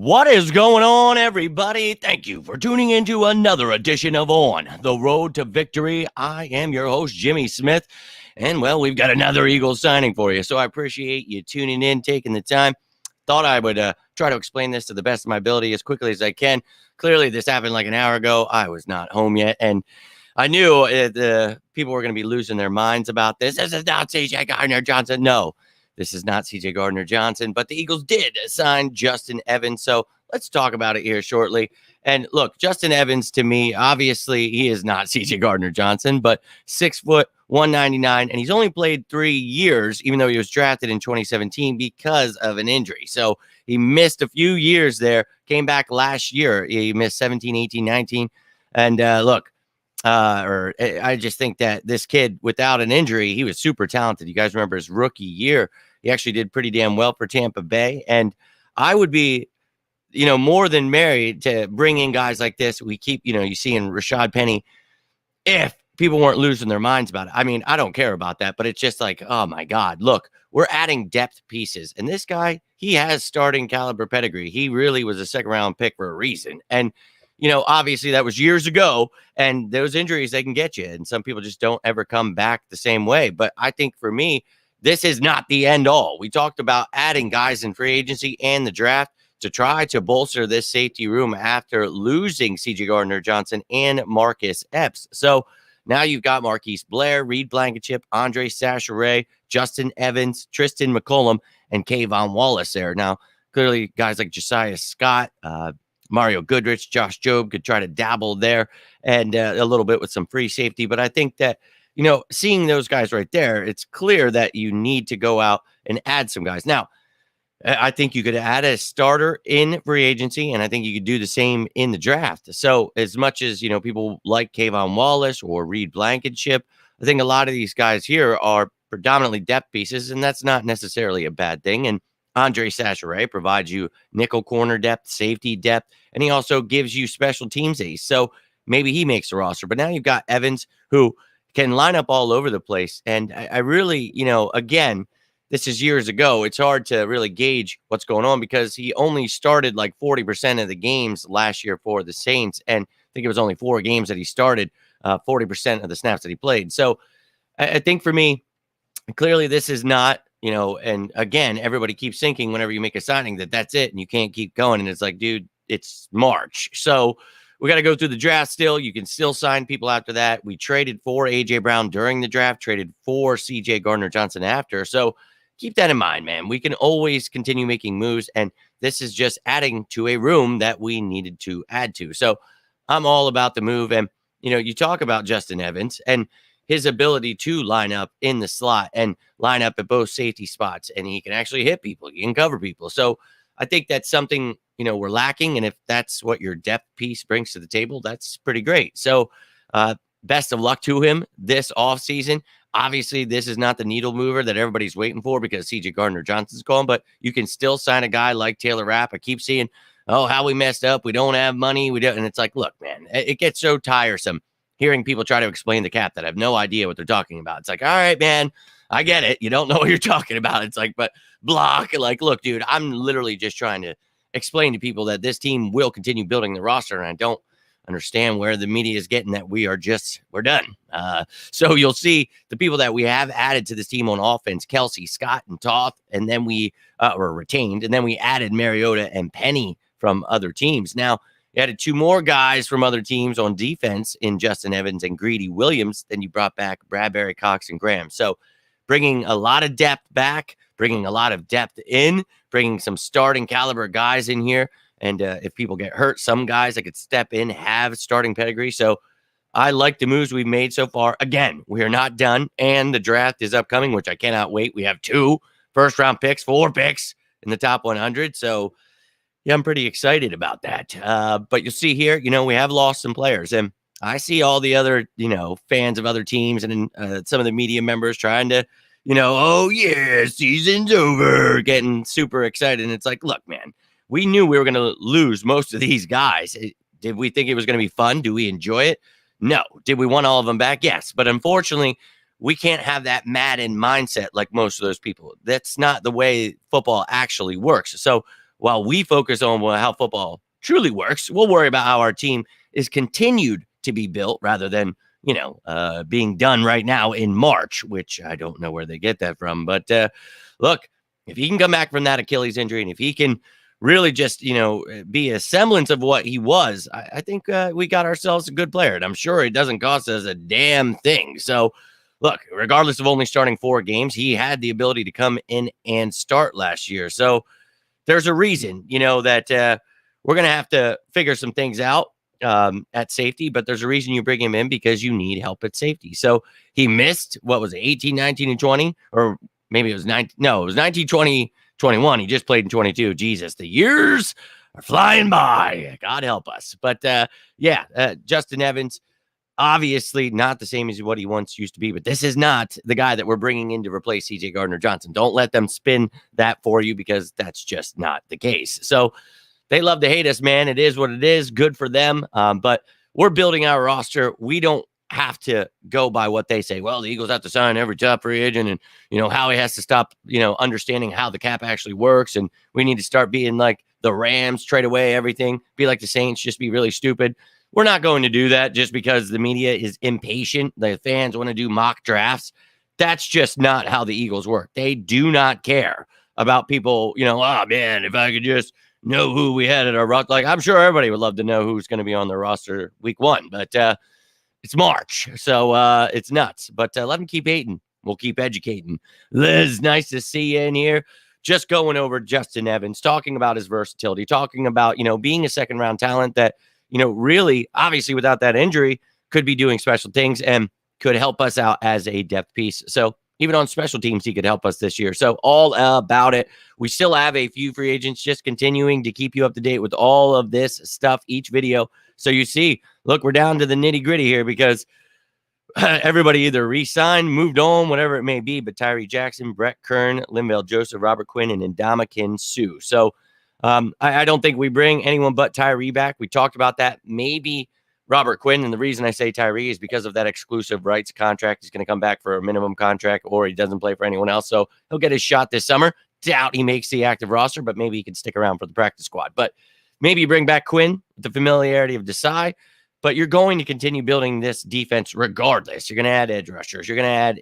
What is going on, everybody? Thank you for tuning into another edition of On the Road to Victory. I am your host, Jimmy Smith, and well, we've got another Eagles signing for you. So I appreciate you tuning in, taking the time. Thought I would try to explain this to the best of my ability as quickly as I can. Clearly, this happened like an hour ago. I was not home yet, and I knew the people were going to be losing their minds about this. This is not CJ Gardner-Johnson. No. This is not CJ Gardner-Johnson, but the Eagles did sign Justin Evans. So let's talk about it here shortly. And look, Justin Evans, to me, obviously, he is not CJ Gardner-Johnson, but 6 foot, 199, and he's only played 3 years, even though he was drafted in 2017 because of an injury. So he missed a few years there, came back last year. He missed 17, 18, 19. And I just think that this kid, without an injury, he was super talented. You guys remember his rookie year. He actually did pretty damn well for Tampa Bay. And I would be, more than married to bring in guys like this. We keep, you see in Rashad Penny, if people weren't losing their minds about it. I mean, I don't care about that, but it's just like, oh my God, look, we're adding depth pieces. And this guy, he has starting caliber pedigree. He really was a second round pick for a reason. And obviously that was years ago, and those injuries, they can get you. And some people just don't ever come back the same way. But I think for me, this is not the end all. We talked about adding guys in free agency and the draft to try to bolster this safety room after losing CJ Gardner-Johnson and Marcus Epps. So now you've got Marquise Blair, Reed Blankenship, Andre Sacheret, Justin Evans, Tristan McCollum, and Kayvon Wallace there. Now, clearly guys like Josiah Scott, Mario Goodrich, Josh Jobe could try to dabble there and a little bit with some free safety. But I think that, seeing those guys right there, it's clear that you need to go out and add some guys. Now, I think you could add a starter in free agency, and I think you could do the same in the draft. So as much as, people like Kayvon Wallace or Reed Blankenship, I think a lot of these guys here are predominantly depth pieces, and that's not necessarily a bad thing. And Andre Sacheret provides you nickel corner depth, safety depth, and he also gives you special teams ace. So maybe he makes the roster. But now you've got Evans, who can line up all over the place. And I really, again, this is years ago. It's hard to really gauge what's going on because he only started like 40% of the games last year for the Saints. And I think it was only 4 games that he started, 40% of the snaps that he played. So I think for me, clearly this is not, and again, everybody keeps thinking whenever you make a signing that that's it and you can't keep going. And it's like, dude, it's March. So we got to go through the draft still. You can still sign people after that. We traded for A.J. Brown during the draft, traded for C.J. Gardner-Johnson after. So keep that in mind, man. We can always continue making moves, and this is just adding to a room that we needed to add to. So I'm all about the move. And, you talk about Justin Evans and his ability to line up in the slot and line up at both safety spots, and he can actually hit people. He can cover people. So I think that's something, we're lacking. And if that's what your depth piece brings to the table, that's pretty great. So best of luck to him this offseason. Obviously, this is not the needle mover that everybody's waiting for because CJ Gardner-Johnson's gone, but you can still sign a guy like Taylor Rapp. I keep seeing, how we messed up. We don't have money. We don't. And it's like, look, man, it gets so tiresome hearing people try to explain the cap that have no idea what they're talking about. It's like, all right, man, I get it. You don't know what you're talking about. It's like, but block. Like, look, dude, I'm literally just trying to explain to people that this team will continue building the roster, and I don't understand where the media is getting that we're done. So you'll see the people that we have added to this team on offense, Kelsey, Scott, and Toth, and then we were retained, and then we added Mariota and Penny from other teams. Now, you added 2 more guys from other teams on defense in Justin Evans and Greedy Williams. Then you brought back Bradbury, Cox, and Graham. So bringing a lot of depth back, bringing a lot of depth in, bringing some starting caliber guys in here. And if people get hurt, some guys that could step in have starting pedigree. So I like the moves we've made so far. Again, we are not done, and the draft is upcoming, which I cannot wait. We have 2 first-round picks, 4 picks in the top 100. So, yeah, I'm pretty excited about that. But you'll see here, we have lost some players. And I see all the other, fans of other teams and some of the media members trying to, oh, yeah, season's over, getting super excited. And it's like, look, man, we knew we were going to lose most of these guys. Did we think it was going to be fun? Do we enjoy it? No. Did we want all of them back? Yes. But unfortunately, we can't have that Madden mindset like most of those people. That's not the way football actually works. So while we focus on how football truly works. We'll worry about how our team is continued to be built rather than, being done right now in March, which I don't know where they get that from. But look, if he can come back from that Achilles injury and if he can really just, be a semblance of what he was, I think we got ourselves a good player. And I'm sure it doesn't cost us a damn thing. So, look, regardless of only starting 4 games, he had the ability to come in and start last year. So there's a reason, that we're going to have to figure some things out at safety, but there's a reason you bring him in because you need help at safety. So he missed, what was it, 18, 19, and 20? Or maybe it was 19. No, it was 19, 20, 21. He just played in 22. Jesus, the years are flying by. God help us. But Justin Evans, obviously not the same as what he once used to be, but this is not the guy that we're bringing in to replace CJ Gardner-Johnson. Don't let them spin that for you because that's just not the case. So they love to hate us, man. It is what it is. Good for them. But we're building our roster. We don't have to go by what they say. Well, the Eagles have to sign every top free agent and, Howie has to stop, understanding how the cap actually works. And we need to start being like the Rams, trade away everything, be like the Saints, just be really stupid. We're not going to do that just because the media is impatient. The fans want to do mock drafts. That's just not how the Eagles work. They do not care about people, oh, man, if I could just know who we had at our roster. Like, I'm sure everybody would love to know who's going to be on their roster week 1, but it's March, so it's nuts. But let them keep hating. We'll keep educating. Liz, nice to see you in here. Just going over Justin Evans, talking about his versatility, talking about, being a second-round talent that, really, obviously, without that injury, could be doing special things and could help us out as a depth piece. So even on special teams, he could help us this year. So all about it. We still have a few free agents, just continuing to keep you up to date with all of this stuff each video. So you see, look, we're down to the nitty gritty here because everybody either re-signed, moved on, whatever it may be. But Tyree Jackson, Brett Kern, Linval Joseph, Robert Quinn, and Ndamukong Suh. So I don't think we bring anyone but Tyree back. We talked about that. Maybe Robert Quinn. And the reason I say Tyree is because of that exclusive rights contract. He's going to come back for a minimum contract or he doesn't play for anyone else. So he'll get his shot this summer. Doubt he makes the active roster, but maybe he can stick around for the practice squad. But maybe you bring back Quinn with the familiarity of Desai, but you're going to continue building this defense regardless. You're going to add edge rushers. You're going to add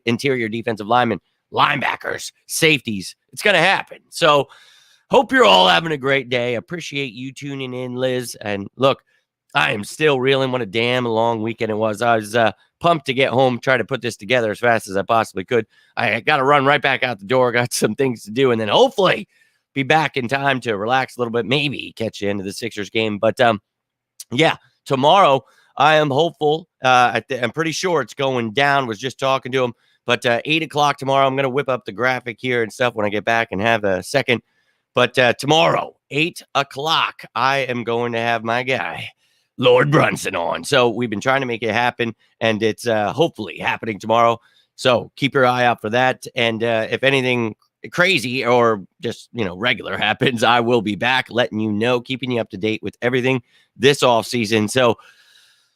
interior defensive linemen, linebackers, safeties. It's going to happen. So hope you're all having a great day. Appreciate you tuning in, Liz. And look, I am still reeling what a damn long weekend it was. I was pumped to get home, try to put this together as fast as I possibly could. I got to run right back out the door, got some things to do, and then hopefully be back in time to relax a little bit, maybe catch the end of the Sixers game. But tomorrow I am hopeful. I'm pretty sure it's going down. Was just talking to him. But 8 o'clock tomorrow, I'm going to whip up the graphic here and stuff when I get back and have a second. But tomorrow, 8 o'clock, I am going to have my guy, Lord Brunson, on. So we've been trying to make it happen, and it's hopefully happening tomorrow. So keep your eye out for that. And if anything crazy or just, regular happens, I will be back letting you know, keeping you up to date with everything this off season. So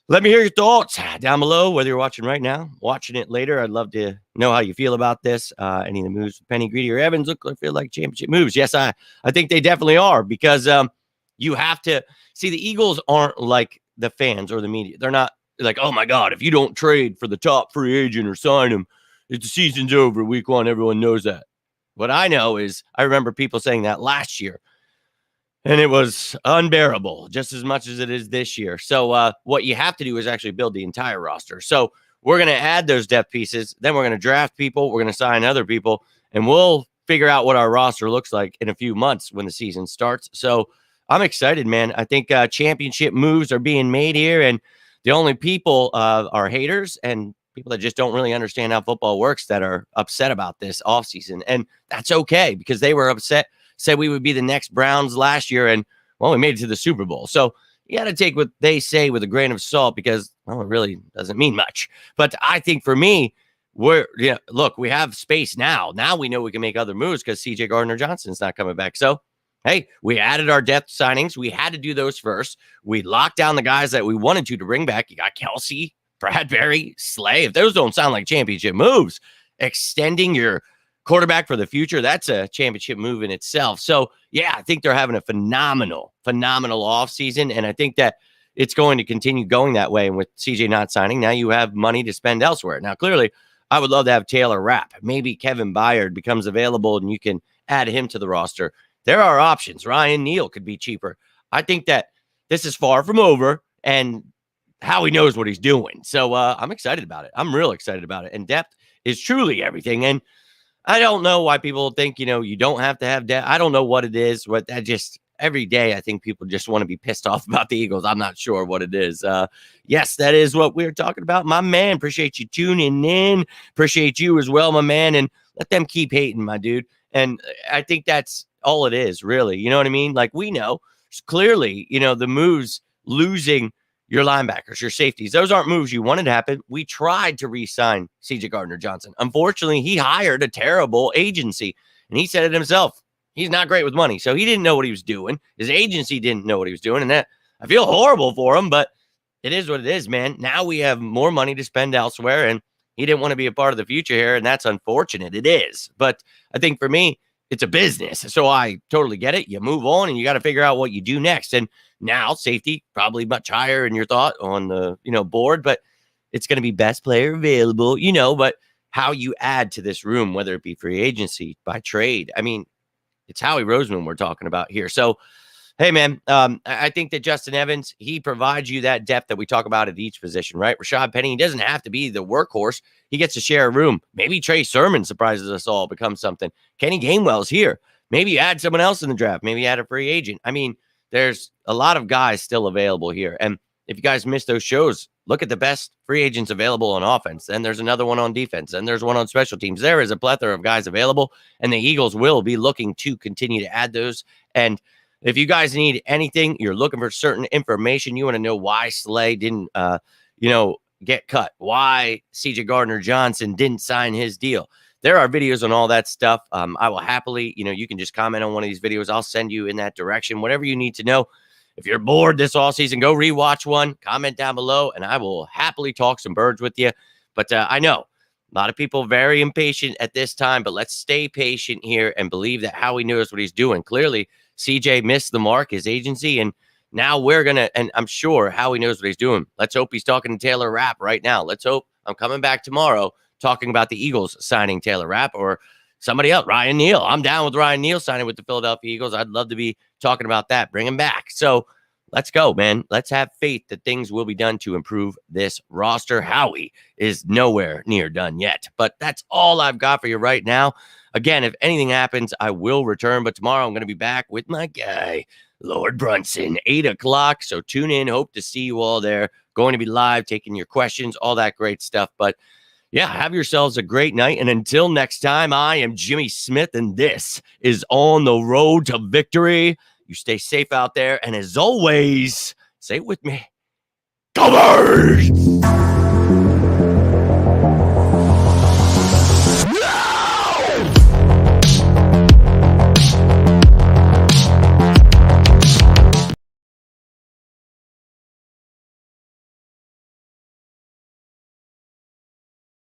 let me hear your thoughts down below, whether you're watching right now, watching it later. I'd love to know how you feel about this. Any of the moves, Penny, Greedy, or Evans look like feel like championship moves. Yes, I think they definitely are because you have to see the Eagles aren't like the fans or the media. They're not like, oh my God, if you don't trade for the top free agent or sign him, the season's over week 1. Everyone knows that. What I know is I remember people saying that last year, and it was unbearable just as much as it is this year. So what you have to do is actually build the entire roster. So we're going to add those depth pieces. Then we're going to draft people. We're going to sign other people, and we'll figure out what our roster looks like in a few months when the season starts. So I'm excited, man. I think championship moves are being made here, and the only people are haters and people that just don't really understand how football works that are upset about this offseason. And that's okay because they were upset, said we would be the next Browns last year, and, well, we made it to the Super Bowl. So you got to take what they say with a grain of salt because, well, it really doesn't mean much. But I think for me, look, we have space now. Now we know we can make other moves because CJ Gardner-Johnson's not coming back. So, hey, we added our depth signings. We had to do those first. We locked down the guys that we wanted to bring back. You got Kelsey, Bradbury, Slay. If those don't sound like championship moves, extending your quarterback for the future, that's a championship move in itself. So, yeah, I think they're having a phenomenal offseason, and I think that it's going to continue going that way. And with CJ not signing, now you have money to spend elsewhere. Now, clearly, I would love to have Taylor Rapp. Maybe Kevin Byard becomes available and you can add him to the roster. There are options. Ryan Neal could be cheaper. I think that this is far from over, and Howie knows what he's doing. So I'm excited about it. I'm real excited about it. And depth is truly everything. And I don't know why people think, you don't have to have depth. I don't know what it is. What that just every day, I think people just want to be pissed off about the Eagles. I'm not sure what it is. Yes, that is what we're talking about. My man, appreciate you tuning in. Appreciate you as well, my man. And let them keep hating, my dude. And I think that's all it is, really. You know what I mean? Like, we know clearly, the moves, losing your linebackers, your safeties, those aren't moves you wanted to happen. We tried to re-sign CJ Gardner-Johnson. Unfortunately, he hired a terrible agency, and he said it himself. He's not great with money, so he didn't know what he was doing. His agency didn't know what he was doing, and that I feel horrible for him, but it is what it is, man. Now we have more money to spend elsewhere, and he didn't want to be a part of the future here, and that's unfortunate. It is, but I think for me, it's a business, so I totally get it. You move on, and you got to figure out what you do next. And now safety probably much higher in your thought on the board, but it's going to be best player available, But how you add to this room, whether it be free agency, by trade, I mean, it's Howie Roseman we're talking about here. So, hey, man, I think that Justin Evans, he provides you that depth that we talk about at each position, right? Rashad Penny, he doesn't have to be the workhorse. He gets to share a room. Maybe Trey Sermon surprises us all, becomes something. Kenny Gainwell's here. Maybe you add someone else in the draft. Maybe you add a free agent. I mean, there's a lot of guys still available here. And if you guys missed those shows, look at the best free agents available on offense. Then there's another one on defense. And there's one on special teams. There is a plethora of guys available, and the Eagles will be looking to continue to add those. And if you guys need anything, you're looking for certain information, you want to know why Slay didn't, get cut, why CJ Gardner-Johnson didn't sign his deal. There are videos on all that stuff. I will happily, you can just comment on one of these videos. I'll send you in that direction, whatever you need to know. If you're bored this all season, go rewatch one, comment down below, and I will happily talk some birds with you. But I know a lot of people very impatient at this time, but let's stay patient here and believe that Howie knows what he's doing. Clearly, CJ missed the mark, his agency, and now we're going to, and I'm sure Howie knows what he's doing. Let's hope he's talking to Taylor Rapp right now. Let's hope I'm coming back tomorrow talking about the Eagles signing Taylor Rapp or somebody else, Ryan Neal. I'm down with Ryan Neal signing with the Philadelphia Eagles. I'd love to be talking about that. Bring him back. So let's go, man. Let's have faith that things will be done to improve this roster. Howie is nowhere near done yet, but that's all I've got for you right now. Again, if anything happens, I will return, but tomorrow I'm going to be back with my guy, Lord Brunson, 8 o'clock. So tune in. Hope to see you all there. Going to be live, taking your questions, all that great stuff. But yeah, have yourselves a great night. And until next time, I am Jimmy Smith, and this is On the Road to Victory. You stay safe out there. And as always, say it with me, go Birds!